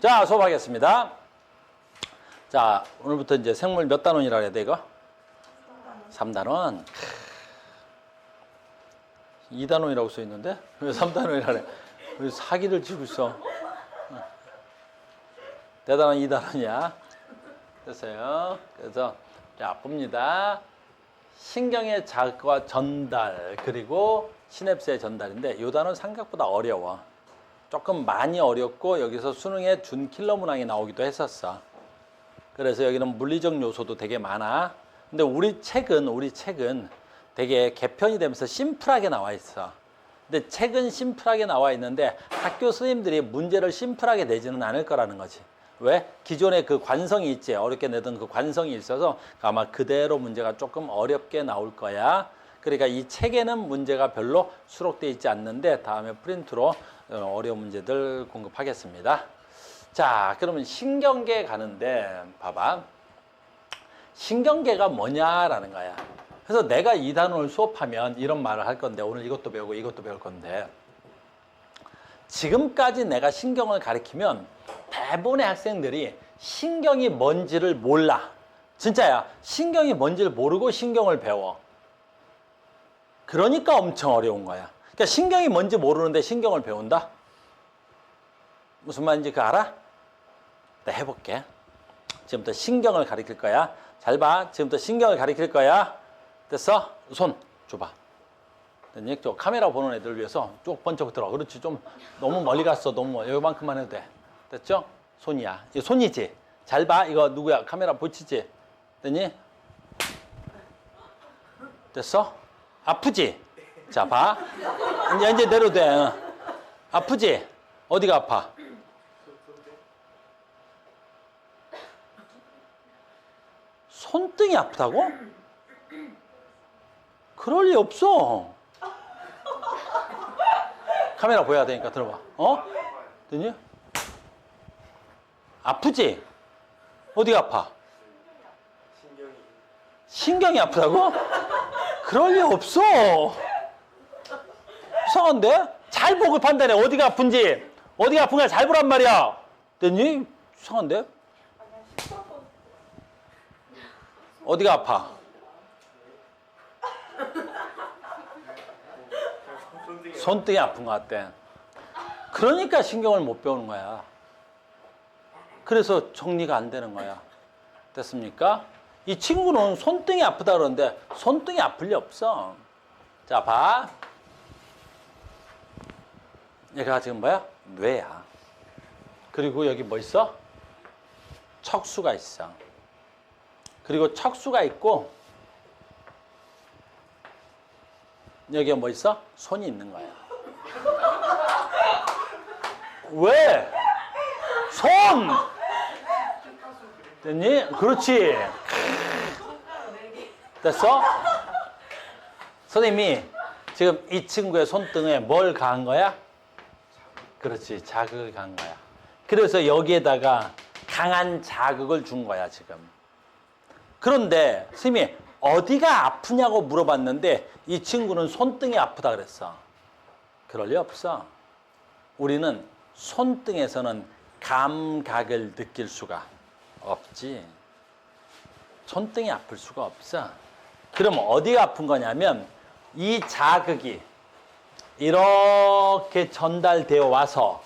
자, 수업하겠습니다. 자, 오늘부터 이제 생물 몇 단원이라 해야 돼, 이거? 3단원. 2단원이라고 써 있는데? 왜 3단원이라 그래? 왜 사기를 치고 있어? 대단한 2단원이야. 됐어요. 그래서, 자, 봅니다. 신경의 자극과 전달, 그리고 시냅스의 전달인데, 이 단어는 생각보다 어려워. 조금 많이 어렵고, 여기서 수능에 준 킬러 문항이 나오기도 했었어. 그래서 여기는 물리적 요소도 되게 많아. 근데 우리 책은 되게 개편이 되면서 심플하게 나와 있어. 근데 책은 심플하게 나와 있는데 학교 선생님들이 문제를 심플하게 내지는 않을 거라는 거지. 왜? 기존에 그 관성이 있지. 어렵게 내던 그 관성이 있어서 아마 그대로 문제가 조금 어렵게 나올 거야. 그러니까 이 책에는 문제가 별로 수록되어 있지 않는데 다음에 프린트로 어려운 문제들 공급하겠습니다. 자, 그러면 신경계 가는데 봐봐. 신경계가 뭐냐라는 거야. 그래서 내가 이 단원을 수업하면 이런 말을 할 건데 오늘 이것도 배우고 이것도 배울 건데 지금까지 내가 신경을 가르치면 대부분의 학생들이 신경이 뭔지를 몰라. 진짜야. 신경이 뭔지를 모르고 신경을 배워. 그러니까 엄청 어려운 거야. 그러니까 신경이 뭔지 모르는데 신경을 배운다? 무슨 말인지 그거 알아? 내가 해볼게. 지금부터 신경을 가르칠 거야. 잘 봐. 지금부터 신경을 가르칠 거야. 됐어? 손 줘봐. 됐니? 저 카메라 보는 애들 위해서 쭉 번쩍 들어. 그렇지. 좀 너무 멀리 갔어. 너무 여기만큼만 해도 돼. 됐죠? 손이야. 이거 손이지? 잘 봐. 이거 누구야? 카메라 보치지? 됐니? 됐어? 아프지? 자, 봐. 이제 내려도 돼. 아프지? 어디가 아파? 손등이 아프다고? 그럴 리 없어. 카메라 보여야 되니까 들어봐. 어? 됐니? 아프지? 어디가 아파? 신경이 아프다고? 그럴 리 없어. 이상한데? 잘 보고 판단해. 어디가 아픈지. 어디가 아픈가 잘 보란 말이야. 됐니? 이상한데? 어디가 아파? 손등이 아픈 것 같대. 그러니까 신경을 못 배우는 거야. 그래서 정리가 안 되는 거야. 됐습니까? 이 친구는 손등이 아프다 그러는데 손등이 아플 리 없어. 자, 봐. 얘가 지금 뭐야? 뇌야. 그리고 여기 뭐 있어? 척수가 있어. 그리고 척수가 있고 여기에 뭐 있어? 손이 있는 거야. 왜? 손! 됐니? 그렇지. 됐어? 선생님이 지금 이 친구의 손등에 뭘 가한 거야? 그렇지. 자극을 가한 거야. 그래서 여기에다가 강한 자극을 준 거야, 지금. 그런데 선생님이 어디가 아프냐고 물어봤는데 이 친구는 손등이 아프다 그랬어. 그럴 리 없어. 우리는 손등에서는 감각을 느낄 수가 없지. 손등이 아플 수가 없어. 그럼 어디가 아픈 거냐면 이 자극이 이렇게 전달되어 와서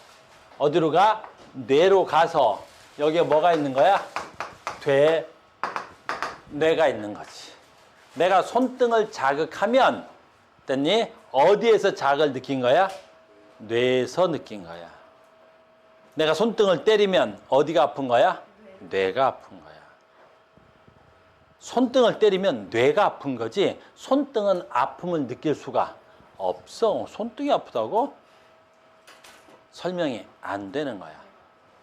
어디로 가? 뇌로 가서 여기에 뭐가 있는 거야? 뇌가 있는 거지. 내가 손등을 자극하면 됐니? 어디에서 자극을 느낀 거야? 뇌에서 느낀 거야. 내가 손등을 때리면 어디가 아픈 거야? 뇌가 아픈 거야. 손등을 때리면 뇌가 아픈 거지 손등은 아픔을 느낄 수가 없어. 손등이 아프다고? 설명이 안 되는 거야.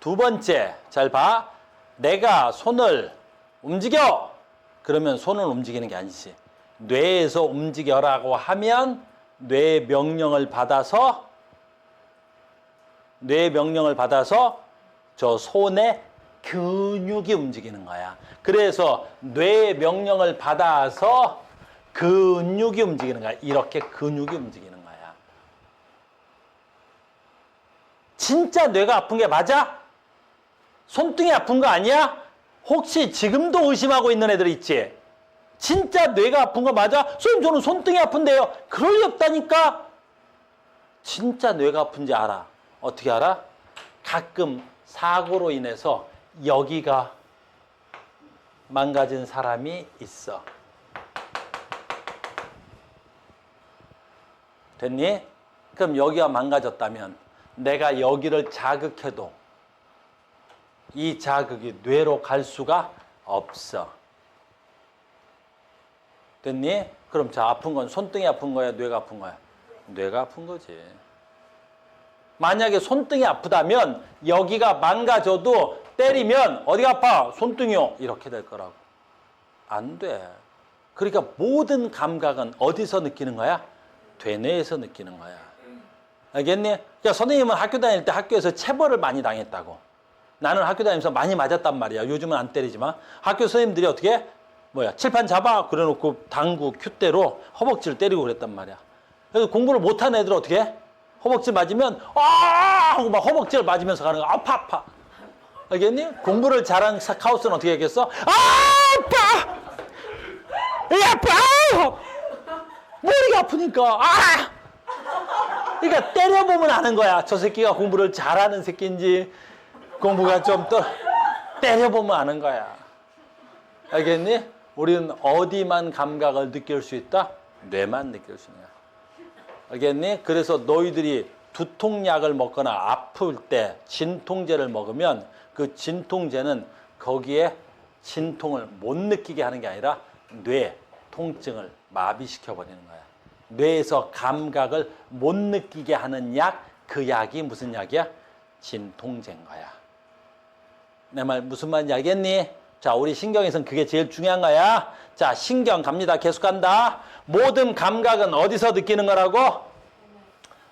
두 번째, 잘 봐. 내가 손을 움직여! 그러면 손을 움직이는 게 아니지. 뇌에서 움직여라고 하면 뇌 명령을 받아서 저 손의 근육이 움직이는 거야. 그래서 뇌 명령을 받아서 근육이 움직이는 거야. 이렇게 근육이 움직이는 거야. 진짜 뇌가 아픈 게 맞아? 손등이 아픈 거 아니야? 혹시 지금도 의심하고 있는 애들 있지? 진짜 뇌가 아픈 거 맞아? 선생님 저는 손등이 아픈데요. 그럴 리 없다니까. 진짜 뇌가 아픈지 알아. 어떻게 알아? 가끔 사고로 인해서 여기가 망가진 사람이 있어. 됐니? 그럼 여기가 망가졌다면 내가 여기를 자극해도 이 자극이 뇌로 갈 수가 없어. 됐니? 그럼 자, 아픈 건 손등이 아픈 거야? 뇌가 아픈 거야? 뇌가 아픈 거지. 만약에 손등이 아프다면 여기가 망가져도 때리면 어디가 아파? 손등이요. 이렇게 될 거라고. 안 돼. 그러니까 모든 감각은 어디서 느끼는 거야? 되뇌에서 느끼는 거야. 알겠니? 그러니까 선생님은 학교 다닐 때 학교에서 체벌을 많이 당했다고. 나는 학교 다니면서 많이 맞았단 말이야. 요즘은 안 때리지만. 학교 선생님들이 어떻게? 칠판 잡아. 그래놓고 당구, 큐대로 허벅지를 때리고 그랬단 말이야. 그래서 공부를 못하는 애들 어떻게 해? 허벅지 맞으면 아! 하고 막 허벅지를 맞으면서 가는 거야. 아파. 알겠니? 공부를 잘한 카우스는 어떻게 했겠어? 아파! 아파! 머리가 아프니까 그러니까 때려보면 아는 거야. 저 새끼가 공부를 잘하는 새끼인지 공부가 좀 때려보면 아는 거야. 알겠니? 우리는 어디만 감각을 느낄 수 있다? 뇌만 느낄 수 있는 거야. 알겠니? 그래서 너희들이 두통약을 먹거나 아플 때 진통제를 먹으면 그 진통제는 거기에 진통을 못 느끼게 하는 게 아니라 뇌 통증을 마비시켜 버리는 거야. 뇌에서 감각을 못 느끼게 하는 약, 그 약이 무슨 약이야? 진통제인 거야. 내 말 무슨 말인지 알겠니? 자, 우리 신경에서는 그게 제일 중요한 거야. 자, 신경 갑니다. 계속 간다. 모든 감각은 어디서 느끼는 거라고?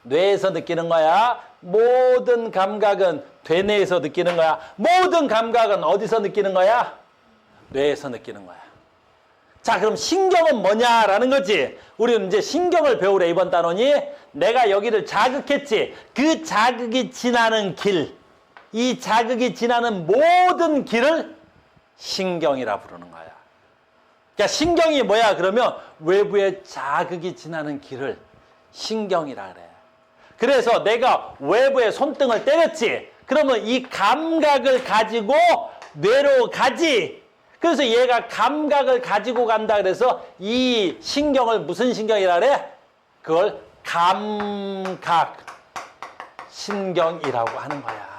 뇌에서 느끼는 거야. 모든 감각은 되뇌에서 느끼는 거야. 모든 감각은 어디서 느끼는 거야? 뇌에서 느끼는 거야. 자, 그럼 신경은 뭐냐라는 거지. 우리는 이제 신경을 배우래, 이번 단원이. 내가 여기를 자극했지. 그 자극이 지나는 길, 이 자극이 지나는 모든 길을 신경이라 부르는 거야. 그러니까 신경이 뭐야? 그러면 외부의 자극이 지나는 길을 신경이라 그래. 그래서 내가 외부에 손등을 때렸지. 그러면 이 감각을 가지고 뇌로 가지. 그래서 얘가 감각을 가지고 간다 그래서 이 신경을 무슨 신경이라 그래? 그걸 감각 신경이라고 하는 거야.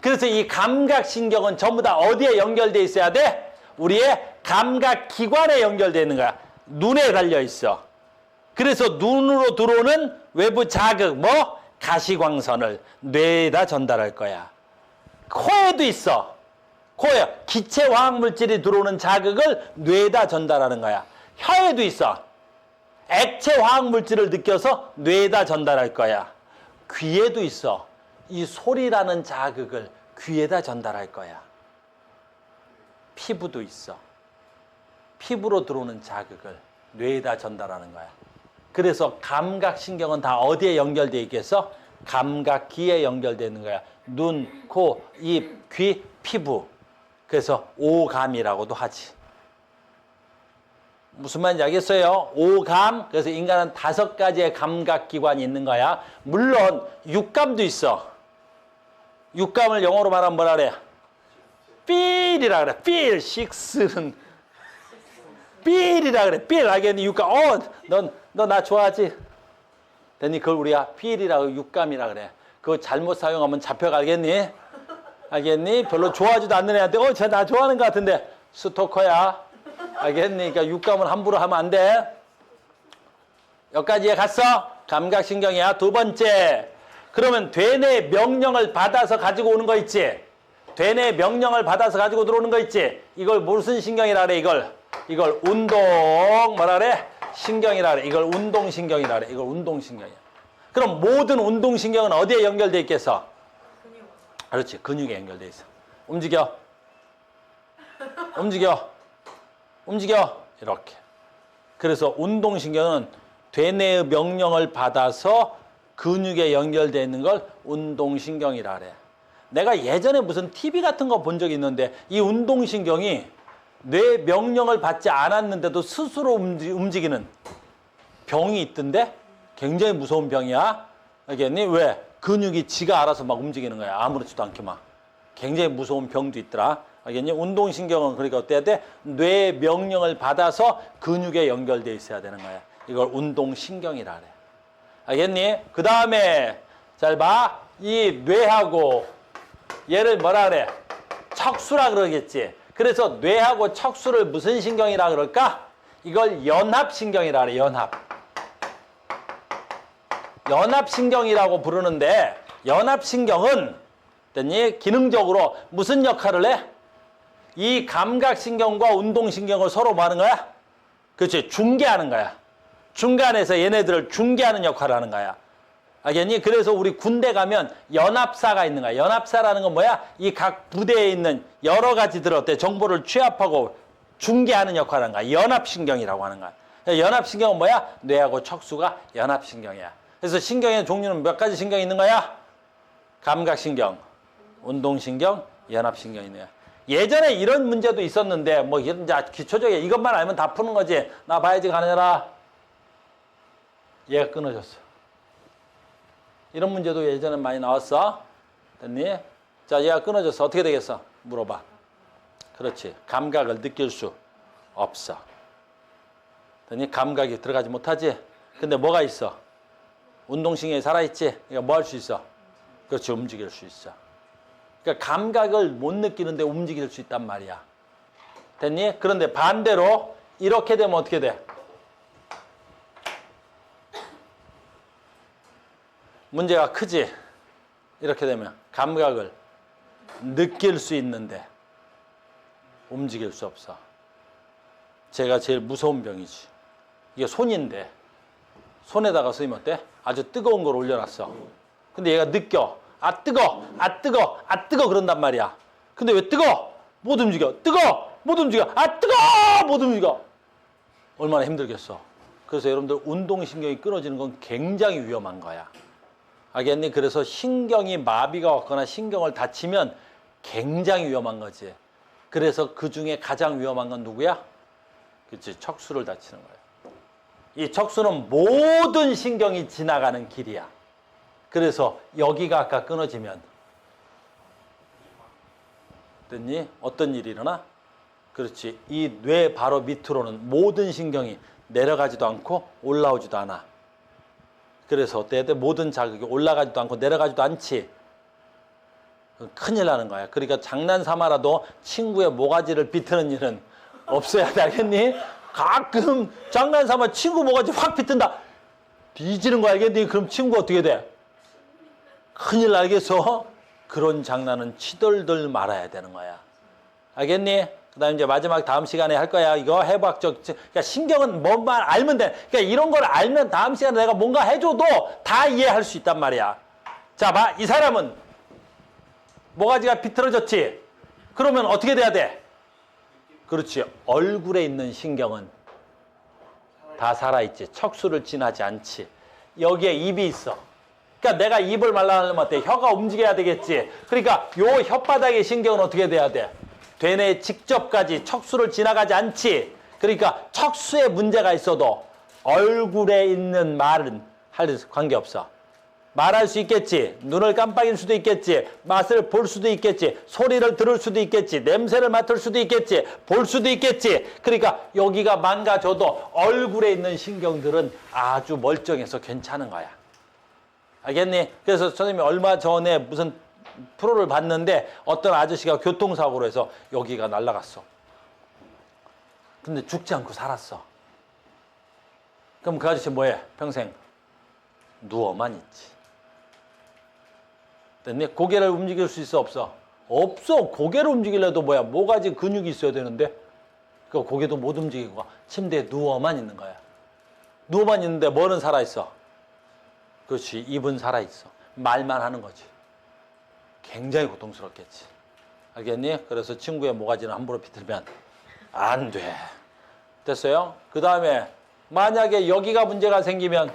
그래서 이 감각신경은 전부 다 어디에 연결되어 있어야 돼? 우리의 감각기관에 연결되어 있는 거야. 눈에 달려 있어. 그래서 눈으로 들어오는 외부 자극, 가시광선을 뇌에다 전달할 거야. 코에도 있어. 코에 기체화학물질이 들어오는 자극을 뇌에다 전달하는 거야. 혀에도 있어. 액체화학물질을 느껴서 뇌에다 전달할 거야. 귀에도 있어. 이 소리라는 자극을 귀에다 전달할 거야. 피부도 있어. 피부로 들어오는 자극을 뇌에다 전달하는 거야. 그래서 감각신경은 다 어디에 연결되어 있겠어? 감각기에 연결되어 있는 거야. 눈, 코, 입, 귀, 피부. 그래서 오감이라고도 하지. 무슨 말인지 알겠어요? 오감. 그래서 인간은 5가지의 감각기관이 있는 거야. 물론 육감도 있어. 육감을 영어로 말하면 뭐라 그래? feel이라 그래. feel. 식스는 feel이라 그래. feel. 알겠니? 육감. 너 나 좋아하지? 됐니? 그걸 우리가 feel이라고 육감이라 그래. 그거 잘못 사용하면 잡혀가겠니? 알겠니? 별로 좋아하지도 않는 애한테 쟤 나 좋아하는 것 같은데 스토커야. 알겠니? 그러니까 육감은 함부로 하면 안 돼. 여기까지 갔어? 감각신경이야. 두 번째. 그러면 되뇌 명령을 받아서 가지고 오는 거 있지? 되뇌 명령을 받아서 가지고 들어오는 거 있지? 이걸 무슨 신경이라 그래? 이걸 운동 뭐라 그래? 신경이라 그래. 이걸 운동신경이라 그래. 이걸 운동신경이야. 그럼 모든 운동신경은 어디에 연결돼 있겠어? 그렇지. 근육에 연결돼 있어. 움직여. 이렇게. 그래서 운동신경은 되뇌의 명령을 받아서 근육에 연결되어 있는 걸 운동신경이라 그래. 내가 예전에 무슨 TV 같은 거 본 적이 있는데 이 운동신경이 뇌 명령을 받지 않았는데도 스스로 움직이는 병이 있던데 굉장히 무서운 병이야. 알겠니? 왜? 근육이 지가 알아서 막 움직이는 거야. 아무렇지도 않게 막. 굉장히 무서운 병도 있더라. 알겠니? 운동신경은 그러니까 어때야 돼? 뇌 명령을 받아서 근육에 연결돼 있어야 되는 거야. 이걸 운동신경이라 그래. 알겠니? 그 다음에 잘 봐. 이 뇌하고 얘를 뭐라 그래? 척수라 그러겠지. 그래서 뇌하고 척수를 무슨 신경이라 그럴까? 이걸 연합신경이라 그래. 연합신경이라고 부르는데 연합신경은 됐니? 기능적으로 무슨 역할을 해? 이 감각신경과 운동신경을 서로 뭐 하는 거야? 그렇지. 중계하는 거야. 중간에서 얘네들을 중계하는 역할을 하는 거야. 알겠니? 그래서 우리 군대 가면 연합사가 있는 거야. 연합사라는 건 뭐야? 이 각 부대에 있는 여러 가지들 어때? 정보를 취합하고 중계하는 역할을 하는 거야. 연합신경이라고 하는 거야. 연합신경은 뭐야? 뇌하고 척수가 연합신경이야. 그래서 신경의 종류는 몇 가지 신경이 있는 거야? 감각신경, 운동신경, 연합신경이 있는 거야. 예전에 이런 문제도 있었는데 뭐 이제 기초적인 이것만 알면 다 푸는 거지. 나 봐야지 가느라 얘가 끊어졌어. 이런 문제도 예전에 많이 나왔어. 됐니? 자, 얘가 끊어졌어. 어떻게 되겠어? 물어봐. 그렇지. 감각을 느낄 수 없어. 됐니? 감각이 들어가지 못하지? 근데 뭐가 있어? 운동신경이 살아있지? 그러니까 뭐 할 수 있어? 그렇지. 움직일 수 있어. 그러니까 감각을 못 느끼는데 움직일 수 있단 말이야. 됐니? 그런데 반대로 이렇게 되면 어떻게 돼? 문제가 크지? 이렇게 되면 감각을 느낄 수 있는데 움직일 수 없어. 제가 제일 무서운 병이지. 이게 손인데 손에다가 쓰면 어때? 아주 뜨거운 걸 올려놨어. 근데 얘가 느껴. 아 뜨거, 아 뜨거, 아 뜨거 그런단 말이야. 근데 왜 뜨거? 못 움직여. 뜨거, 못 움직여. 아 뜨거, 못 움직여. 얼마나 힘들겠어. 그래서 여러분들 운동신경이 끊어지는 건 굉장히 위험한 거야. 알겠니? 그래서 신경이 마비가 왔거나 신경을 다치면 굉장히 위험한 거지. 그래서 그 중에 가장 위험한 건 누구야? 그렇지, 척수를 다치는 거야. 이 척수는 모든 신경이 지나가는 길이야. 그래서 여기가 아까 끊어지면 됐니? 어떤 일이 일어나? 그렇지. 이 뇌 바로 밑으로는 모든 신경이 내려가지도 않고 올라오지도 않아. 그래서 어때야 돼? 모든 자극이 올라가지도 않고 내려가지도 않지. 큰일 나는 거야. 그러니까 장난 삼아라도 친구의 모가지를 비트는 일은 없어야 되겠니? 가끔 장난 삼아 친구 모가지 확 비튼다. 뒤지는 거 알겠니? 그럼 친구 어떻게 돼? 큰일 나겠어? 그런 장난은 치덜들 말아야 되는 거야. 알겠니? 그 다음에 이제 마지막 다음 시간에 할 거야. 이거 해부학적. 그러니까 신경은 뭐만 알면 돼. 그러니까 이런 걸 알면 다음 시간에 내가 뭔가 해줘도 다 이해할 수 있단 말이야. 자, 봐. 이 사람은 모가지가 비틀어졌지? 그러면 어떻게 돼야 돼? 그렇지. 얼굴에 있는 신경은 다 살아있지. 척수를 지나지 않지. 여기에 입이 있어. 그러니까 내가 입을 말라하려면 어때? 혀가 움직여야 되겠지. 그러니까 요 혓바닥의 신경은 어떻게 돼야 돼? 되뇌 직접까지 척수를 지나가지 않지. 그러니까 척수에 문제가 있어도 얼굴에 있는 말은 할 관계없어. 말할 수 있겠지. 눈을 깜빡일 수도 있겠지. 맛을 볼 수도 있겠지. 소리를 들을 수도 있겠지. 냄새를 맡을 수도 있겠지. 볼 수도 있겠지. 그러니까 여기가 망가져도 얼굴에 있는 신경들은 아주 멀쩡해서 괜찮은 거야. 알겠니? 그래서 선생님이 얼마 전에 무슨 프로를 봤는데 어떤 아저씨가 교통사고로 해서 여기가 날아갔어. 근데 죽지 않고 살았어. 그럼 그 아저씨 뭐해? 평생 누워만 있지. 됐니? 고개를 움직일 수 있어? 없어? 없어. 고개를 움직이려도 뭐야? 모가지 근육이 있어야 되는데 그 고개도 못 움직이고 침대에 누워만 있는 거야. 누워만 있는데 뭐는 살아있어? 그렇지. 입은 살아있어. 말만 하는 거지. 굉장히 고통스럽겠지. 알겠니? 그래서 친구의 모가지는 함부로 비틀면 안 돼. 됐어요? 그 다음에 만약에 여기가 문제가 생기면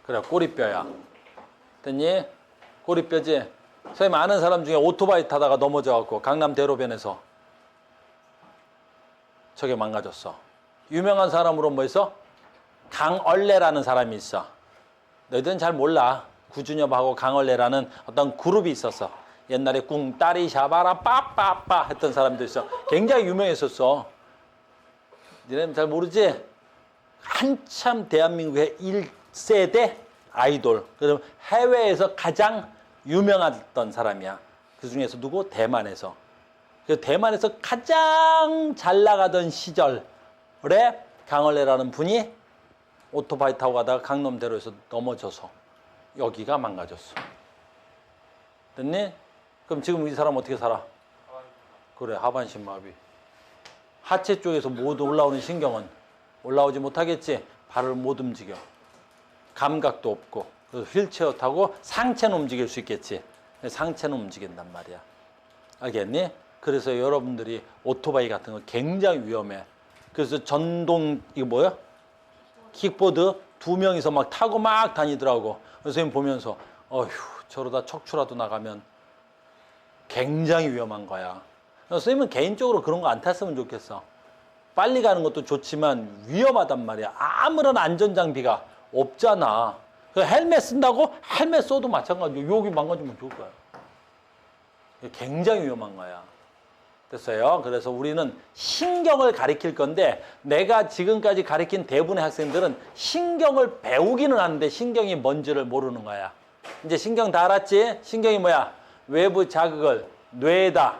그래 꼬리뼈야. 됐니? 고리뼈지. 선생님 아는 사람 중에 오토바이 타다가 넘어져갖고 강남 대로변에서 저게 망가졌어. 유명한 사람으로 뭐 있어? 강얼레라는 사람이 있어. 너희들은 잘 몰라. 구준엽하고 강얼레라는 어떤 그룹이 있었어. 옛날에 꿍따리 샤바라 빠빠빠 했던 사람도 있어. 굉장히 유명했었어. 니네는 잘 모르지? 한참 대한민국의 1세대 아이돌. 그럼 해외에서 가장 유명했던 사람이야. 그 중에서 누구? 대만에서. 그 대만에서 가장 잘 나가던 시절에 강얼레라는 분이 오토바이 타고 가다가 강남대로에서 넘어져서 여기가 망가졌어. 됐니? 그럼 지금 이 사람 어떻게 살아? 그래, 하반신 마비. 하체 쪽에서 모두 올라오는 신경은 올라오지 못하겠지. 발을 못 움직여. 감각도 없고. 그래서 휠체어 타고 상체는 움직일 수 있겠지. 상체는 움직인단 말이야. 알겠니? 그래서 여러분들이 오토바이 같은 거 굉장히 위험해. 그래서 전동 이거 뭐야? 킥보드 2명이서 막 타고 막 다니더라고. 선생님 보면서 어휴 저러다 척추라도 나가면 굉장히 위험한 거야. 선생님은 개인적으로 그런 거 안 탔으면 좋겠어. 빨리 가는 것도 좋지만 위험하단 말이야. 아무런 안전장비가 없잖아. 헬멧 쓴다고? 헬멧 써도 마찬가지야. 여기 망가지면 좋을 거야. 굉장히 위험한 거야. 됐어요? 그래서 우리는 신경을 가리킬 건데 내가 지금까지 가리킨 대부분의 학생들은 신경을 배우기는 하는데 신경이 뭔지를 모르는 거야. 이제 신경 다 알았지? 신경이 뭐야? 외부 자극을 뇌에다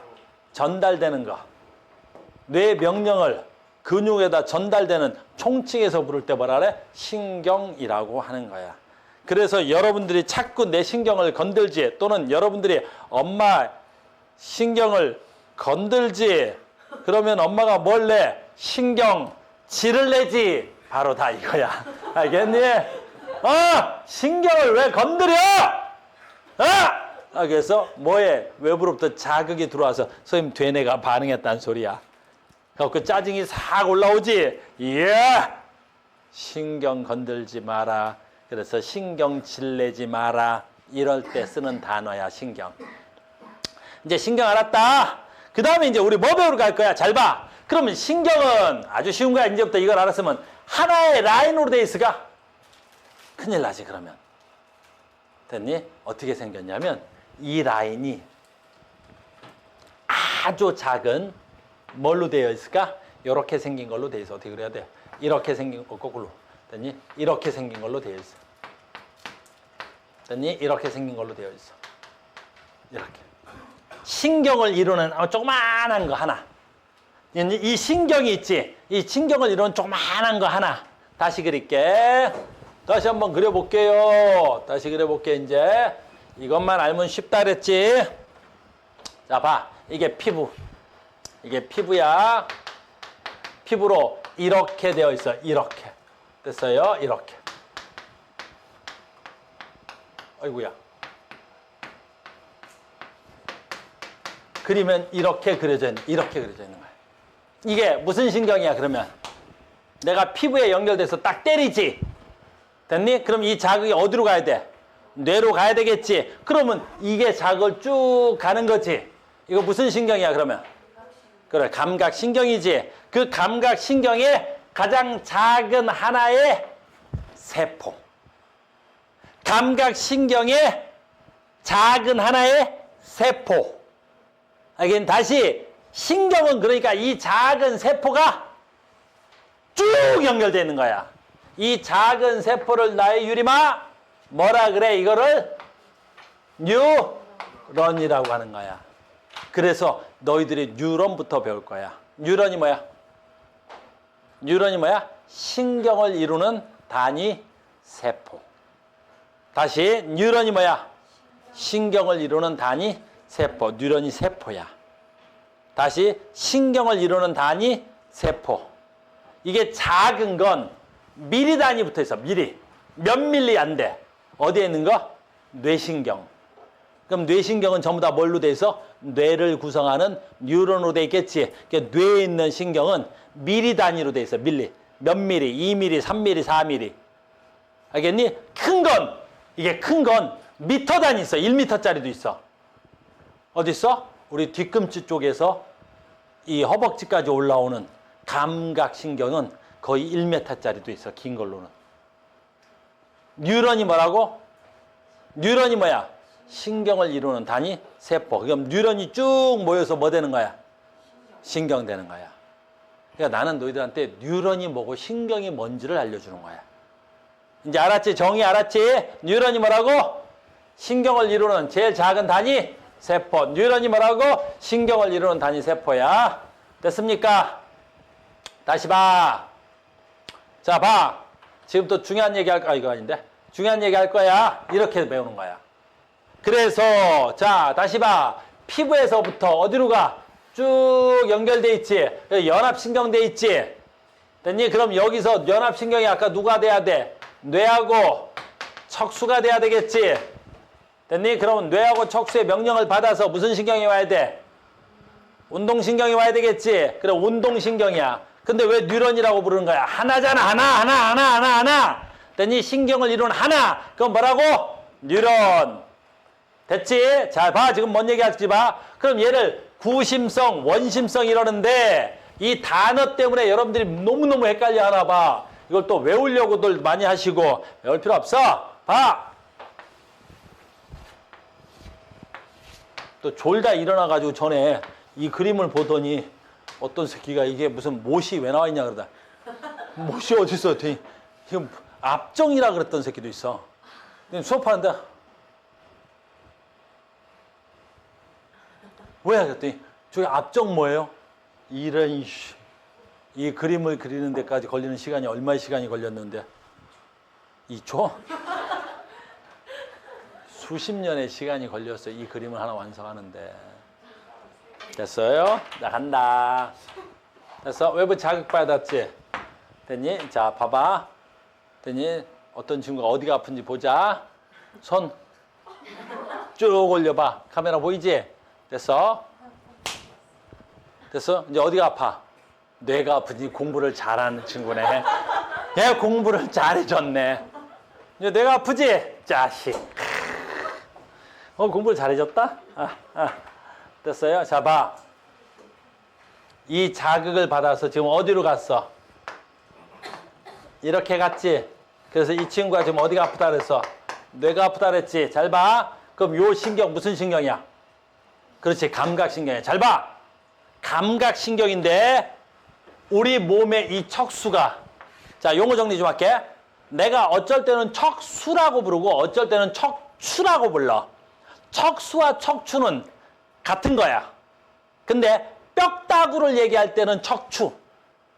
전달되는 거. 뇌 명령을 근육에다 전달되는 총칭해서 부를 때 뭐라 그래? 신경이라고 하는 거야. 그래서 여러분들이 자꾸 내 신경을 건들지 또는 여러분들이 엄마 신경을 건들지 그러면 엄마가 뭘 내? 신경질을 내지. 바로 다 이거야. 알겠니? 신경을 왜 건드려? 그래서 뭐에? 외부로부터 자극이 들어와서 선생님 되뇌가 반응했다는 소리야. 그 짜증이 싹 올라오지. 신경 건들지 마라. 그래서 신경질 내지 마라. 이럴 때 쓰는 단어야. 신경. 이제 신경 알았다. 그 다음에 이제 우리 뭐 배우러 갈 거야? 잘 봐. 그러면 신경은 아주 쉬운 거야. 이제부터 이걸 알았으면 하나의 라인으로 돼 있을까? 큰일 나지 그러면. 됐니? 어떻게 생겼냐면 이 라인이 아주 작은 뭘로 되어 있을까? 이렇게 생긴 걸로 되어 있어. 어떻게 그래야 돼? 이렇게 생긴 거 거꾸로. 됐니? 이렇게 생긴 걸로 되어 있어. 됐니? 이렇게 생긴 걸로 되어 있어. 이렇게. 신경을 이루는 조그만한 거 하나. 이 신경이 있지. 이 신경을 이루는 조그만한 거 하나. 다시 그릴게. 다시 한번 그려볼게요. 다시 그려볼게 이제. 이것만 알면 쉽다 그랬지. 자, 봐. 이게 피부. 이게 피부야. 피부로 이렇게 되어 있어. 이렇게. 됐어요? 이렇게. 아이고야. 그리면 이렇게 그려져 있는, 이렇게 그려져 있는 거야. 이게 무슨 신경이야, 그러면? 내가 피부에 연결돼서 딱 때리지. 됐니? 그럼 이 자극이 어디로 가야 돼? 뇌로 가야 되겠지. 그러면 이게 자극을 쭉 가는 거지. 이거 무슨 신경이야, 그러면? 그래, 감각신경이지. 그 감각신경의 가장 작은 하나의 세포. 감각신경의 작은 하나의 세포. again, 다시 신경은 그러니까 이 작은 세포가 쭉 연결되어 있는 거야. 이 작은 세포를 나의 유리마 뭐라 그래? 이거를 뉴런이라고 하는 거야. 그래서 너희들이 뉴런부터 배울 거야. 뉴런이 뭐야? 뉴런이 뭐야? 신경을 이루는 단위 세포. 다시 뉴런이 뭐야? 신경을 이루는 단위 세포. 뉴런이 세포야. 다시 신경을 이루는 단위 세포. 이게 작은 건 미리 단위 붙어 있어. 미리. 몇 밀리 안 돼. 어디에 있는 거? 뇌신경. 그럼 뇌신경은 전부 다 뭘로 돼 있어? 뇌를 구성하는 뉴런으로 돼 있겠지. 그러니까 뇌에 있는 신경은 밀리 단위로 돼 있어. 밀리. 몇 밀리, 2밀리, 3밀리, 4밀리. 알겠니? 큰 건, 이게 큰 건 미터 단위 있어. 1m짜리도 있어. 어디 있어? 우리 뒤꿈치 쪽에서 이 허벅지까지 올라오는 감각신경은 거의 1m짜리도 있어. 긴 걸로는. 뉴런이 뭐라고? 뉴런이 뭐야? 신경을 이루는 단위 세포. 그럼 뉴런이 쭉 모여서 뭐 되는 거야? 신경 되는 거야. 그러니까 나는 너희들한테 뉴런이 뭐고 신경이 뭔지를 알려주는 거야. 이제 알았지? 정의 알았지? 뉴런이 뭐라고? 신경을 이루는 제일 작은 단위 세포. 뉴런이 뭐라고? 신경을 이루는 단위 세포야. 됐습니까? 다시 봐. 자, 봐. 지금 또 중요한 얘기 할 거야. 이거 아닌데? 중요한 얘기 할 거야. 이렇게 배우는 거야. 그래서 자, 다시 봐. 피부에서부터 어디로 가? 쭉 연결돼 있지. 연합신경 돼 있지. 됐니? 그럼 여기서 연합신경이 아까 누가 돼야 돼? 뇌하고 척수가 돼야 되겠지. 됐니? 그러면 뇌하고 척수의 명령을 받아서 무슨 신경이 와야 돼? 운동신경이 와야 되겠지. 그래, 운동신경이야. 근데 왜 뉴런이라고 부르는 거야? 하나잖아. 하나. 됐니? 신경을 이루는 하나. 그건 뭐라고? 뉴런. 됐지? 자, 봐. 지금 뭔 얘기할지 봐. 그럼 얘를 구심성, 원심성 이러는데 이 단어 때문에 여러분들이 너무너무 헷갈려 하나 봐. 이걸 또 외우려고들 많이 하시고 외울 필요 없어. 봐. 또 졸다 일어나가지고 전에 이 그림을 보더니 어떤 새끼가 이게 무슨 못이 왜 나와 있냐 그러다. 못이 어딨어? 지금 압정이라 그랬던 새끼도 있어. 수업하는데 왜? 그랬더니 저기 압정 뭐예요? 이런 이 그림을 그리는 데까지 걸리는 시간이 얼마의 시간이 걸렸는데 2초? 수십 년의 시간이 걸렸어. 이 그림을 하나 완성하는데. 됐어요? 나 간다. 됐어? 외부 자극받았지? 됐니? 자, 봐봐. 됐니? 어떤 친구가 어디가 아픈지 보자. 손 쭉 올려봐. 카메라 보이지? 됐어? 됐어? 이제 어디가 아파? 뇌가 아프지. 공부를 잘하는 친구네. 얘 공부를 잘해줬네. 이제 뇌가 아프지? 자식. 공부를 잘해줬다? 됐어요? 자, 봐. 이 자극을 받아서 지금 어디로 갔어? 이렇게 갔지? 그래서 이 친구가 지금 어디가 아프다 그랬어? 뇌가 아프다 그랬지? 잘 봐. 그럼 요 신경 무슨 신경이야? 그렇지. 감각신경이야. 잘 봐. 감각신경인데 우리 몸의 이 척수가 자, 용어 정리 좀 할게. 내가 어쩔 때는 척수라고 부르고 어쩔 때는 척추라고 불러. 척수와 척추는 같은 거야. 근데 뼈다구를 얘기할 때는 척추.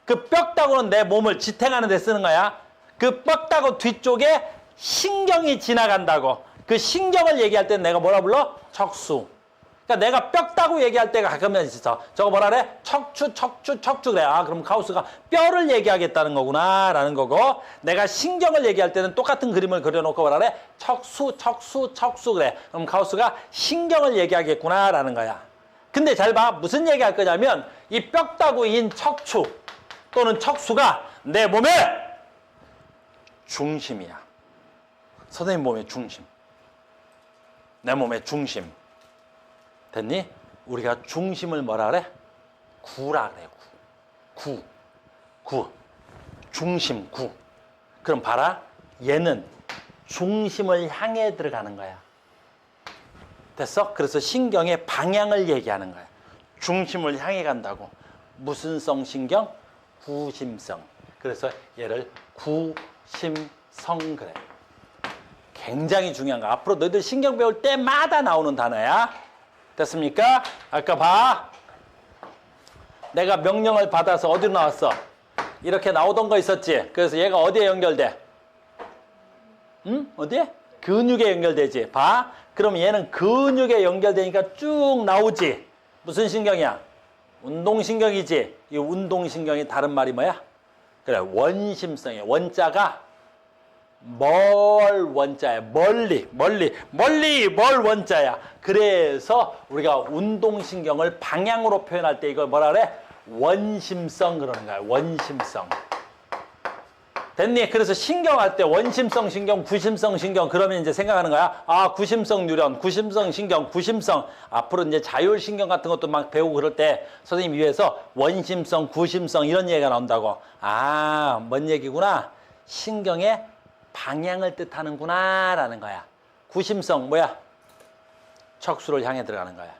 그 뼈다구는 내 몸을 지탱하는 데 쓰는 거야. 그 뼈다구 뒤쪽에 신경이 지나간다고. 그 신경을 얘기할 때는 내가 뭐라 불러? 척수. 그러니까 내가 뼈다구 얘기할 때가 가끔은 있어. 저거 뭐라 그래? 척추 그래. 아, 그럼 가우스가 뼈를 얘기하겠다는 거구나 라는 거고, 내가 신경을 얘기할 때는 똑같은 그림을 그려놓고 뭐라 그래? 척수 그래. 그럼 가우스가 신경을 얘기하겠구나 라는 거야. 근데 잘 봐. 무슨 얘기할 거냐면 이 뼈다구인 척추 또는 척수가 내 몸의 중심이야. 선생님 몸의 중심. 내 몸의 중심. 됐니? 우리가 중심을 뭐라 그래? 구라 그래. 구. 중심, 구. 그럼 봐라. 얘는 중심을 향해 들어가는 거야. 됐어? 그래서 신경의 방향을 얘기하는 거야. 중심을 향해 간다고. 무슨 성 신경? 구심성. 그래서 얘를 구심성 그래. 굉장히 중요한 거. 앞으로 너희들 신경 배울 때마다 나오는 단어야. 됐습니까? 아까 봐. 내가 명령을 받아서 어디로 나왔어? 이렇게 나오던 거 있었지? 그래서 얘가 어디에 연결돼? 응? 어디에? 근육에 연결되지. 봐. 그럼 얘는 근육에 연결되니까 쭉 나오지. 무슨 신경이야? 운동신경이지. 이 운동신경이 다른 말이 뭐야? 그래, 원심성이야. 원자가 멀 원자야. 멀리 멀 원자야. 그래서 우리가 운동신경을 방향으로 표현할 때 이걸 뭐라 그래? 원심성 그러는 거야. 원심성. 됐니? 그래서 신경할 때 원심성 신경, 구심성 신경 그러면 이제 생각하는 거야. 아, 구심성 뉴런, 구심성 신경, 구심성. 앞으로 이제 자율 신경 같은 것도 막 배우고 그럴 때 선생님 위에서 원심성, 구심성 이런 얘기가 나온다고. 아, 뭔 얘기구나. 신경의 방향을 뜻하는구나라는 거야. 구심성 뭐야? 척수를 향해 들어가는 거야.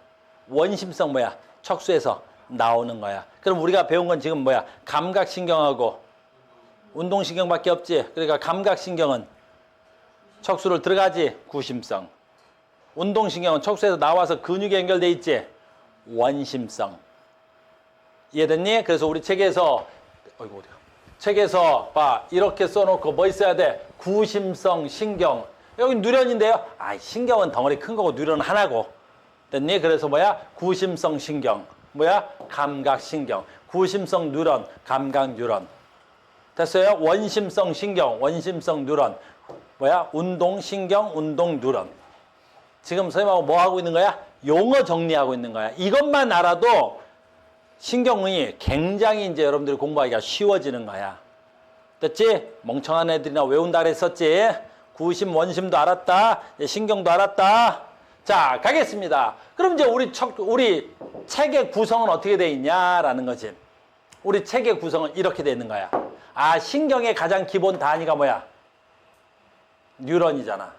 원심성 뭐야? 척수에서 나오는 거야. 그럼 우리가 배운 건 지금 뭐야? 감각신경하고 운동신경밖에 없지. 그러니까 감각신경은 척수를 들어가지. 구심성. 운동신경은 척수에서 나와서 근육에 연결돼 있지. 원심성. 이해됐니? 그래서 우리 책에서 어이구 어디야? 책에서 봐 이렇게 써놓고 뭐 있어야 돼? 구심성 신경. 여기 누런인데요. 아, 신경은 덩어리 큰 거고 누런은 하나고. 됐니? 그래서 뭐야? 구심성 신경. 뭐야? 감각신경. 구심성 뉴런, 감각 뉴런. 됐어요? 원심성 신경, 원심성 뉴런. 뭐야? 운동신경, 운동 뉴런. 지금 선생님하고 뭐 하고 있는 거야? 용어 정리하고 있는 거야. 이것만 알아도 신경이 굉장히 이제 여러분들이 공부하기가 쉬워지는 거야. 됐지? 멍청한 애들이나 외운다 그랬었지? 구심, 원심도 알았다. 신경도 알았다. 자, 가겠습니다. 그럼 이제 우리 책의 구성은 어떻게 돼 있냐라는 거지. 우리 책의 구성은 이렇게 돼 있는 거야. 아, 신경의 가장 기본 단위가 뭐야? 뉴런이잖아.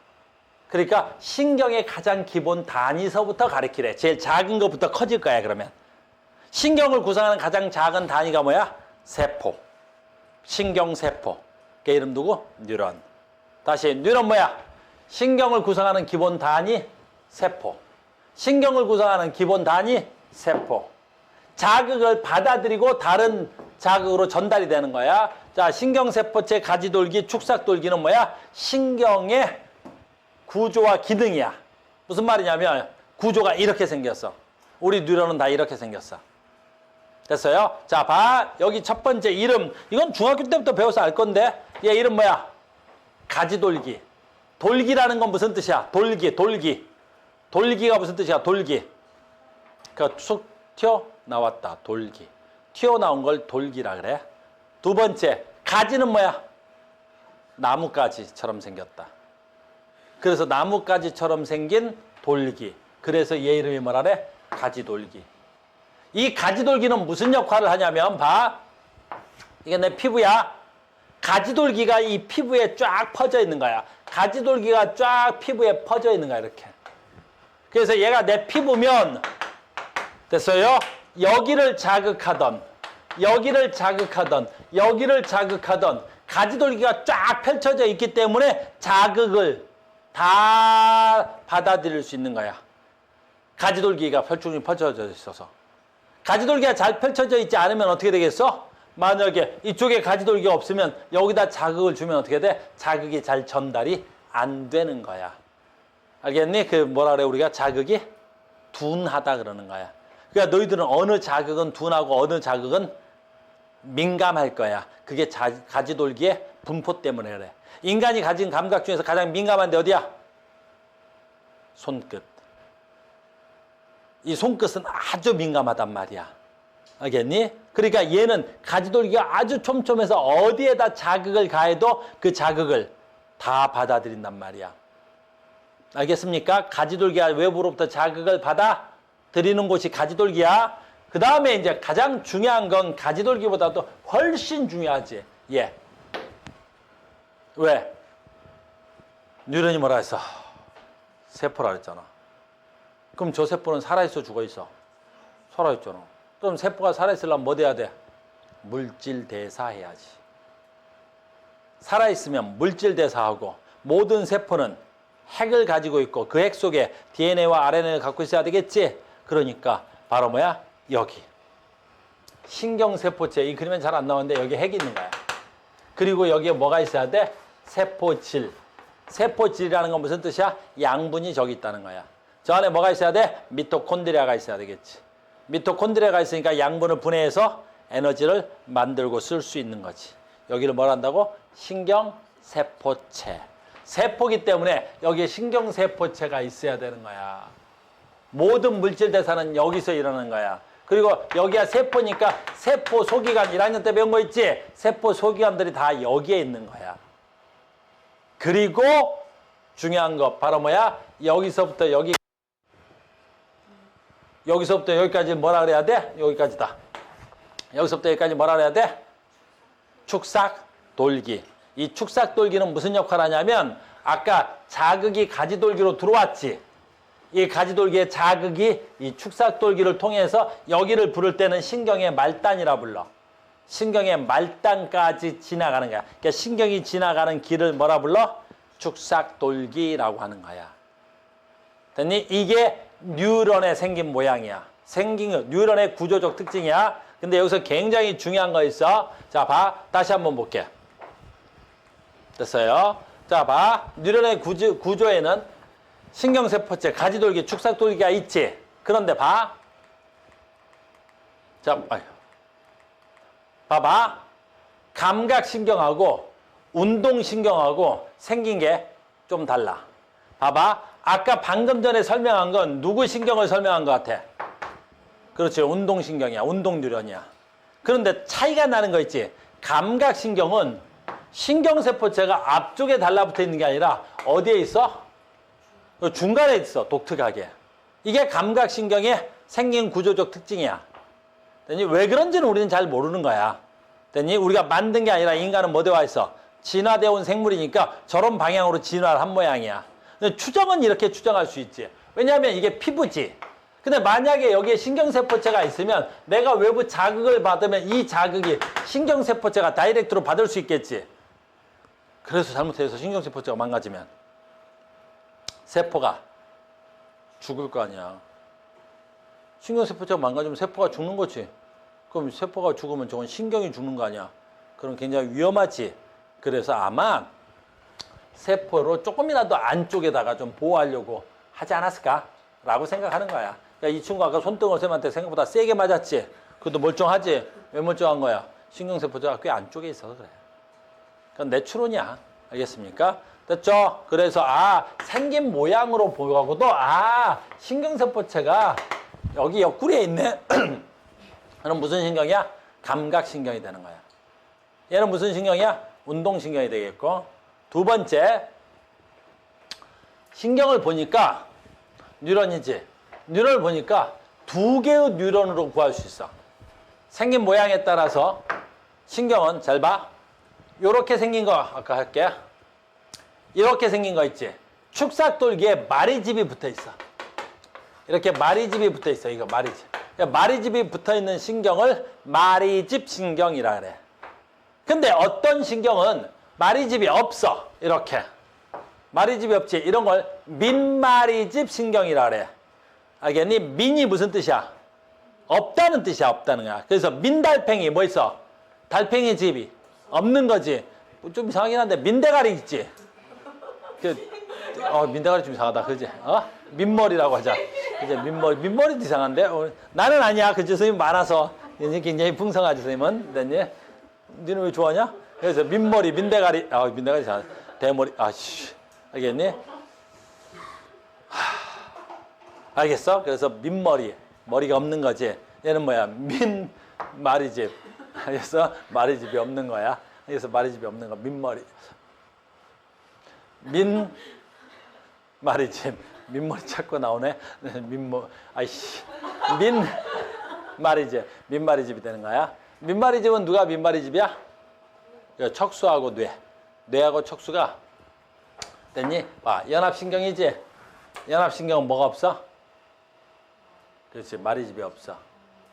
그러니까 신경의 가장 기본 단위서부터 가르치래. 제일 작은 것부터 커질 거야, 그러면. 신경을 구성하는 가장 작은 단위가 뭐야? 세포. 신경세포. 걔 이름 누구? 뉴런. 다시, 뉴런 뭐야? 신경을 구성하는 기본 단위? 세포. 신경을 구성하는 기본 단위? 세포. 자극을 받아들이고 다른 자극으로 전달이 되는 거야. 자, 신경세포체 가지돌기, 축삭돌기는 뭐야? 신경의 구조와 기능이야. 무슨 말이냐면 구조가 이렇게 생겼어. 우리 뉴런은 다 이렇게 생겼어. 됐어요? 자, 봐. 여기 첫 번째 이름. 이건 중학교 때부터 배워서 알 건데 얘 이름 뭐야? 가지돌기. 돌기라는 건 무슨 뜻이야? 돌기. 돌기가 무슨 뜻이야? 돌기. 그 툭 튀어나왔다. 돌기. 튀어나온 걸 돌기라 그래. 두 번째, 가지는 뭐야? 나뭇가지처럼 생겼다. 그래서 나뭇가지처럼 생긴 돌기. 그래서 얘 이름이 뭐라래? 가지돌기. 이 가지돌기는 무슨 역할을 하냐면 봐. 이게 내 피부야. 가지돌기가 이 피부에 쫙 퍼져 있는 거야. 가지돌기가 쫙 피부에 퍼져 있는 거야, 이렇게. 그래서 얘가 내 피부면 됐어요? 여기를 자극하던 가지돌기가 쫙 펼쳐져 있기 때문에 자극을 다 받아들일 수 있는 거야. 가지돌기가 펼쳐져 있어서. 가지돌기가 잘 펼쳐져 있지 않으면 어떻게 되겠어? 만약에 이쪽에 가지돌기가 없으면 여기다 자극을 주면 어떻게 돼? 자극이 잘 전달이 안 되는 거야. 알겠니? 그 뭐라 그래 우리가 자극이 둔하다 그러는 거야. 그러니까 너희들은 어느 자극은 둔하고 어느 자극은 민감할 거야. 그게 가지돌기의 분포 때문에 그래. 인간이 가진 감각 중에서 가장 민감한 데 어디야? 손끝. 이 손끝은 아주 민감하단 말이야. 알겠니? 그러니까 얘는 가지돌기가 아주 촘촘해서 어디에다 자극을 가해도 그 자극을 다 받아들인단 말이야. 알겠습니까? 가지돌기가 외부로부터 자극을 받아들이는 곳이 가지돌기야. 그 다음에 이제 가장 중요한 건 가지돌기보다도 훨씬 중요하지. 예. 왜? 뉴런이 뭐라 했어? 세포라 그랬잖아. 그럼 저 세포는 살아있어 죽어있어? 살아있잖아. 그럼 세포가 살아있으려면 뭐 돼야 돼? 물질 대사해야지. 살아있으면 물질 대사하고 모든 세포는 핵을 가지고 있고 그 핵 속에 DNA와 RNA를 갖고 있어야 되겠지? 그러니까 바로 뭐야? 여기. 신경세포체. 이 그림엔 잘 안 나오는데 여기 핵이 있는 거야. 그리고 여기에 뭐가 있어야 돼? 세포질. 세포질이라는 건 무슨 뜻이야? 양분이 저기 있다는 거야. 저 안에 뭐가 있어야 돼? 미토콘드리아가 있어야 되겠지. 미토콘드리아가 있으니까 양분을 분해해서 에너지를 만들고 쓸 수 있는 거지. 여기를 뭘 한다고? 신경세포체. 세포기 때문에 여기에 신경세포체가 있어야 되는 거야. 모든 물질 대사는 여기서 일어나는 거야. 그리고 여기가 세포니까 세포 소기관 1학년 때 배운 거 있지? 세포 소기관들이 다 여기에 있는 거야. 그리고 중요한 거 바로 뭐야? 여기서부터 여기까지 뭐라 그래야 돼? 여기까지다. 여기서부터 여기까지 뭐라 그래야 돼? 축삭돌기. 이 축삭돌기는 무슨 역할을 하냐면 아까 자극이 가지돌기로 들어왔지. 이 가지돌기의 자극이 이 축삭돌기를 통해서 여기를 부를 때는 신경의 말단이라 불러. 신경의 말단까지 지나가는 거야. 그러니까 신경이 지나가는 길을 뭐라 불러? 축삭돌기라고 하는 거야. 됐니? 이게 뉴런의 생긴 모양이야. 뉴런의 구조적 특징이야. 근데 여기서 굉장히 중요한 거 있어. 자, 봐. 다시 한번 볼게. 됐어요? 자, 봐. 뉴런의 구조에는 신경세포체, 가지돌기, 축삭돌기가 있지. 그런데 봐. 자, 봐봐. 감각신경하고 운동신경하고 생긴 게 좀 달라. 봐봐. 아까 방금 전에 설명한 건 누구 신경을 설명한 것 같아? 그렇지. 운동신경이야. 운동뉴런이야. 그런데 차이가 나는 거 있지. 감각신경은 신경세포체가 앞쪽에 달라붙어 있는 게 아니라 어디에 있어? 중간에 있어. 독특하게. 이게 감각신경의 생긴 구조적 특징이야. 됐니? 왜 그런지는 우리는 잘 모르는 거야. 됐니? 우리가 만든 게 아니라 인간은 뭐 되어 있어? 진화되어 온 생물이니까 저런 방향으로 진화를 한 모양이야. 근데 추정은 이렇게 추정할 수 있지. 왜냐하면 이게 피부지. 근데 만약에 여기에 신경세포체가 있으면 내가 외부 자극을 받으면 이 자극이 신경세포체가 다이렉트로 받을 수 있겠지. 그래서 잘못해서 신경세포체가 망가지면 세포가 죽을 거 아니야. 신경세포체가 망가지면 세포가 죽는 거지. 그럼 세포가 죽으면 저건 신경이 죽는 거 아니야. 그럼 굉장히 위험하지. 그래서 아마 세포로 조금이라도 안쪽에다가 좀 보호하려고 하지 않았을까라고 생각하는 거야. 그러니까 이 친구 아까 손등어 쌤한테 생각보다 세게 맞았지. 그것도 멀쩡하지. 왜 멀쩡한 거야? 신경세포체가 꽤 안쪽에 있어서 그래. 그건 내 추론이야. 알겠습니까? 됐죠? 그래서 생긴 모양으로 보고도 신경세포체가 여기 옆구리에 있네. 그럼 무슨 신경이야? 감각신경이 되는 거야. 얘는 무슨 신경이야? 운동신경이 되겠고. 두 번째, 신경을 보니까 뉴런이지. 뉴런을 보니까 두 개의 뉴런으로 구할 수 있어. 생긴 모양에 따라서 신경은 잘 봐. 요렇게 생긴 거 아까 할게. 이렇게 생긴 거 있지. 축삭돌기에 마리집이 붙어 있어. 이렇게 마리집이 붙어 있어. 이거 마리집. 마리집이 붙어 있는 신경을 마리집 신경이라 그래. 근데 어떤 신경은 마리집이 없어. 이렇게. 마리집이 없지. 이런 걸 민마리집 신경이라 그래. 알겠니? 민이 무슨 뜻이야? 없다는 뜻이야. 없다는 거야. 그래서 민달팽이 뭐 있어? 달팽이 집이 없는 거지. 좀 이상하긴 한데 민대가리 있지. 민대가리 좀 이상하다. 그지? 민머리라고 하자. 이제 민머리도 이상한데? 나는 아니야. 그지? 선생님 많아서. 굉장히 풍성하지, 선생님은. 됐니? 너는 왜 좋아하냐? 그래서 민머리, 민대가리. 민대가리 이상하다. 대머리. 알겠니? 알겠어? 그래서 민머리. 머리가 없는 거지. 얘는 뭐야? 민마리집. 알겠어? 마리집이 없는 거야. 그래서 마리집이 없는 거. 민머리. 민마리집. 민머리 찾고 나오네. 민마리집. 민마리집이 되는 거야. 민마리집은 누가 민마리집이야? 척수하고 뇌하고 척수가 됐니? 연합신경이지? 연합신경은 뭐가 없어? 그렇지. 마리집이 없어.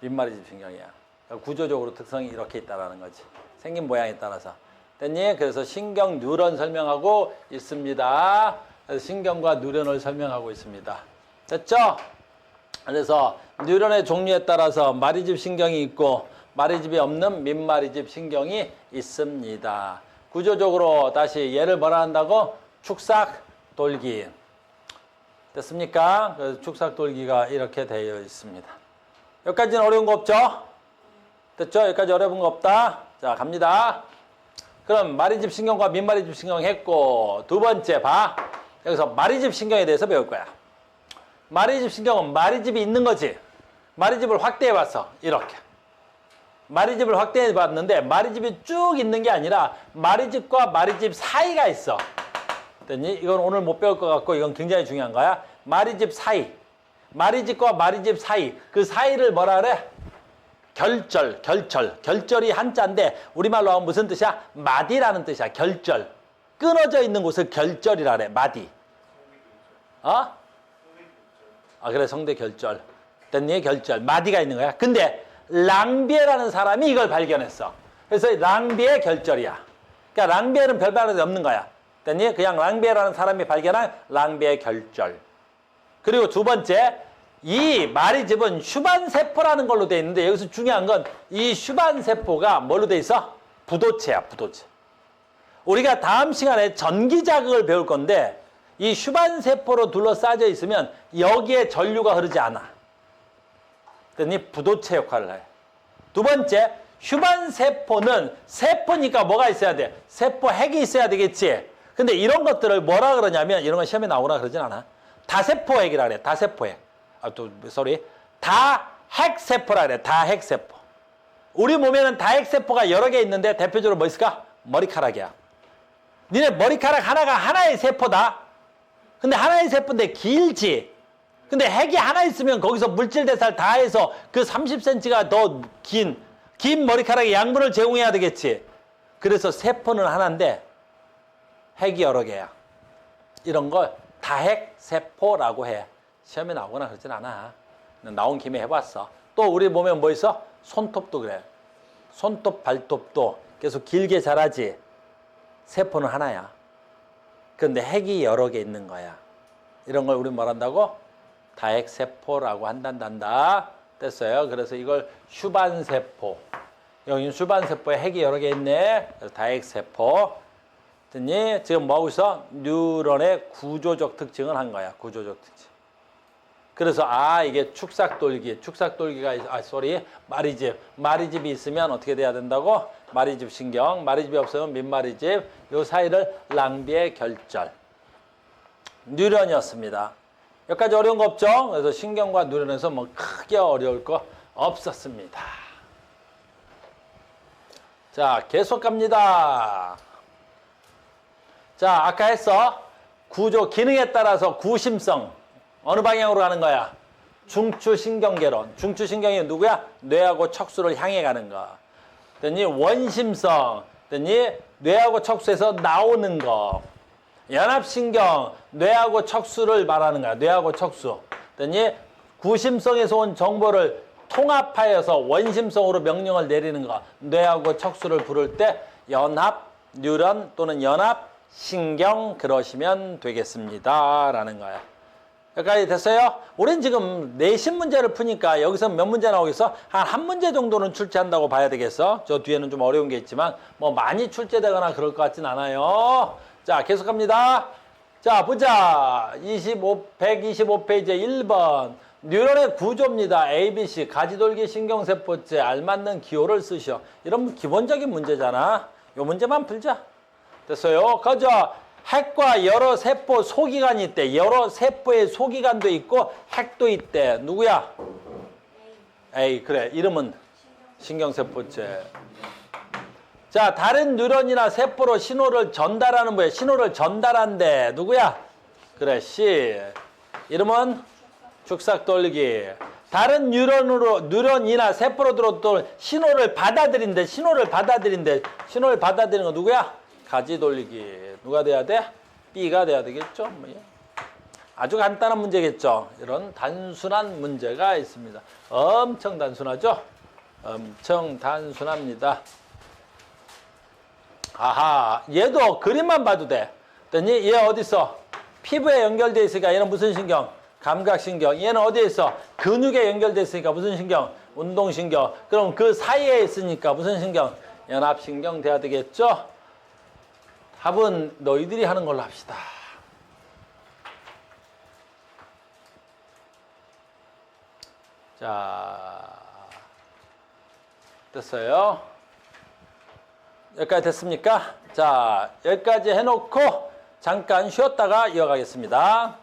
민마리집 신경이야. 그러니까 구조적으로 특성이 이렇게 있다라는 거지. 생긴 모양에 따라서. 됐니? 그래서 신경 뉴런 설명하고 있습니다. 그래서 신경과 뉴런을 설명하고 있습니다. 됐죠? 그래서 뉴런의 종류에 따라서 마리집 신경이 있고 마리집이 없는 민마리집 신경이 있습니다. 구조적으로 다시 얘를 뭐라 한다고? 축삭돌기. 됐습니까? 그래서 축삭돌기가 이렇게 되어 있습니다. 여기까지는 어려운 거 없죠? 됐죠? 여기까지 어려운 거 없다. 자, 갑니다. 그럼 마리집 신경과 민마리집 신경 했고, 두 번째 봐. 여기서 마리집 신경에 대해서 배울 거야. 마리집 신경은 마리집이 있는 거지. 마리집을 확대해 봤어. 이렇게. 마리집을 확대해 봤는데 마리집이 쭉 있는 게 아니라 마리집과 마리집 사이가 있어. 됐니? 이건 오늘 못 배울 것 같고 이건 굉장히 중요한 거야. 마리집 사이. 마리집과 마리집 사이. 그 사이를 뭐라 그래? 결절. 결절이 한자인데 우리말로 하면 무슨 뜻이야? 마디라는 뜻이야. 결절. 끊어져 있는 곳을 결절이라 그래. 마디. 어? 그래. 성대 결절. 됐니? 결절. 마디가 있는 거야. 근데 랑비에라는 사람이 이걸 발견했어. 그래서 랑비에 결절이야. 그러니까 랑비에는 별다른 데 없는 거야. 됐니? 그냥 랑비에라는 사람이 발견한 랑비에 결절. 그리고 두 번째, 이 마리집은 슈반세포라는 걸로 돼 있는데 여기서 중요한 건 이 슈반세포가 뭘로 돼 있어? 부도체야, 부도체. 우리가 다음 시간에 전기자극을 배울 건데 이 슈반세포로 둘러싸여 있으면 여기에 전류가 흐르지 않아. 그랬더니 부도체 역할을 해. 두 번째, 슈반세포는 세포니까 뭐가 있어야 돼? 세포 핵이 있어야 되겠지. 근데 이런 것들을 뭐라 그러냐면 이런 건 시험에 나오나 그러진 않아. 다세포핵이라 그래. 다세포핵. 다핵세포라 그래. 다핵세포. 우리 몸에는 다핵세포가 여러 개 있는데 대표적으로 뭐 있을까? 머리카락이야. 니네 머리카락 하나가 하나의 세포다. 근데 하나의 세포인데 길지. 근데 핵이 하나 있으면 거기서 물질 대사를 다 해서 그 30cm가 더 긴 머리카락에 양분을 제공해야 되겠지. 그래서 세포는 하나인데 핵이 여러 개야. 이런 걸 다핵세포라고 해. 시험에 나오거나 그러진 않아. 나온 김에 해봤어. 또 우리 몸에 뭐 있어? 손톱도 그래. 손톱, 발톱도 계속 길게 자라지. 세포는 하나야. 그런데 핵이 여러 개 있는 거야. 이런 걸 우리 뭘 한다고? 다핵세포라고 한단다. 됐어요. 그래서 이걸 슈반세포. 여기 슈반세포에 핵이 여러 개 있네. 그래서 다핵세포. 됐니? 지금 뭐 하고 있어? 뉴런의 구조적 특징을 한 거야. 구조적 특징. 그래서 이게 축삭돌기가 마리집이 있으면 어떻게 돼야 된다고? 마리집 신경. 마리집이 없으면 민마리집. 요 사이를 랑비의 결절. 뉴런이었습니다. 여기까지 어려운 거 없죠? 그래서 신경과 뉴런에서 뭐 크게 어려울 거 없었습니다. 자, 계속 갑니다. 자, 아까 했어. 구조, 기능에 따라서 구심성. 어느 방향으로 가는 거야? 중추신경계론. 중추신경이 누구야? 뇌하고 척수를 향해 가는 거. 됐니? 원심성. 됐니? 뇌하고 척수에서 나오는 거. 연합신경. 뇌하고 척수를 말하는 거야. 뇌하고 척수. 됐니? 구심성에서 온 정보를 통합하여서 원심성으로 명령을 내리는 거. 뇌하고 척수를 부를 때 연합, 뉴런 또는 연합, 신경 그러시면 되겠습니다. 라는 거야. 여기까지 됐어요? 우린 지금 내신 문제를 푸니까 여기서 몇 문제 나오겠어? 한 문제 정도는 출제한다고 봐야 되겠어? 저 뒤에는 좀 어려운 게 있지만 뭐 많이 출제되거나 그럴 것 같진 않아요. 자, 계속 갑니다. 자, 보자. 125페이지 1번. 뉴런의 구조입니다. ABC, 가지돌기 신경세포체, 알맞는 기호를 쓰시오. 이런 기본적인 문제잖아. 요 문제만 풀자. 됐어요? 가자. 핵과 여러 세포 소기관이 있대. 여러 세포의 소기관도 있고 핵도 있대. 누구야? A. 그래. 이름은 신경세포체. 자, 다른 뉴런이나 세포로 신호를 전달하는 뭐야? 신호를 전달한대. 누구야? 그래. C. 이름은 축삭돌기. 다른 뉴런이나 세포로 들어온 신호를 받아들인대. 신호를 받아들이는 거 누구야? 가지돌리기. 누가 돼야 돼? B가 돼야 되겠죠? 아주 간단한 문제겠죠? 이런 단순한 문제가 있습니다. 엄청 단순하죠? 엄청 단순합니다. 아하, 얘도 그림만 봐도 돼. 됐니? 얘 어디 있어? 피부에 연결돼 있으니까 얘는 무슨 신경? 감각신경. 얘는 어디에 있어? 근육에 연결돼 있으니까 무슨 신경? 운동신경. 그럼 그 사이에 있으니까 무슨 신경? 연합신경 돼야 되겠죠? 답은 너희들이 하는 걸로 합시다. 자, 됐어요? 여기까지 됐습니까? 자, 여기까지 해놓고 잠깐 쉬었다가 이어가겠습니다.